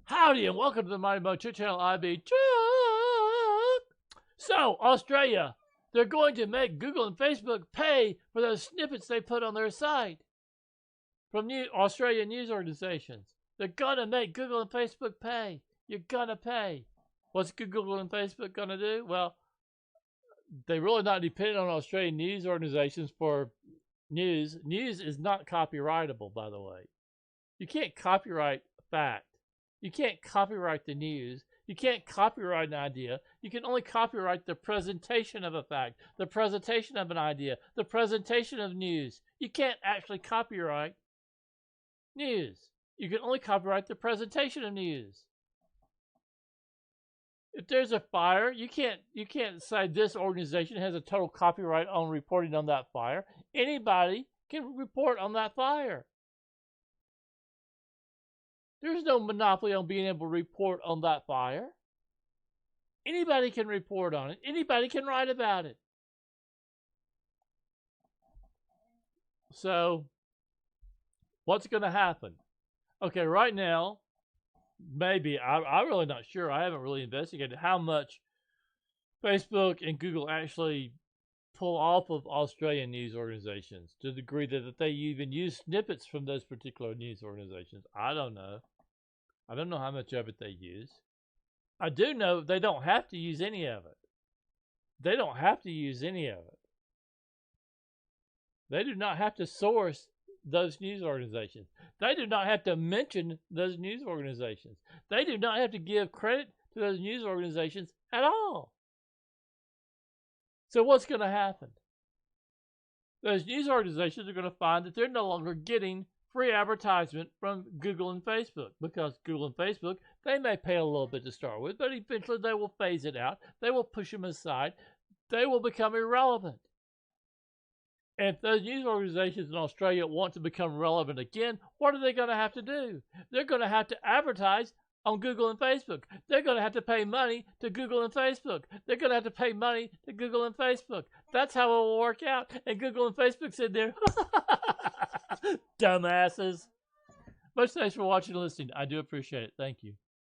Howdy and welcome to the Mighty Mo Chit Channel. IB Chuck. So, Australia, they're going to make Google and Facebook pay for those snippets they put on their site from Australian news organizations. They're going to make Google and Facebook pay. You're going to pay. What's Google and Facebook going to do? Well, they're really not dependent on Australian news organizations for news. News is not copyrightable, by the way. You can't copyright fact. You can't copyright the news. You can't copyright an idea. You can only copyright the presentation of a fact, the presentation of an idea, the presentation of news. You can't actually copyright news. You can only copyright the presentation of news. If there's a fire, you can't say this organization has a total copyright on reporting on that fire. Anybody can report on that fire. There's no monopoly on being able to report on that fire. Anybody can report on it. Anybody can write about it. So, what's going to happen? Okay, right now, maybe, I'm really not sure. I haven't really investigated how much Facebook and Google actually pull off of Australian news organizations to the degree that they even use snippets from those particular news organizations. I don't know. I don't know how much of it they use. I do know they don't have to use any of it. They don't have to use any of it. They do not have to source those news organizations. They do not have to mention those news organizations. They do not have to give credit to those news organizations at all. So what's going to happen? Those news organizations are going to find that they're no longer getting free advertisement from Google and Facebook, because Google and Facebook, they may pay a little bit to start with, but eventually they will phase it out. They will push them aside. They will become irrelevant. And if those news organizations in Australia want to become relevant again, what are they going to have to do? They're going to have to advertise on Google and Facebook. They're going to have to pay money to Google and Facebook. They're going to have to pay money to Google and Facebook. That's how it will work out. And Google and Facebook said there, dumbasses. Much thanks for watching and listening. I do appreciate it. Thank you.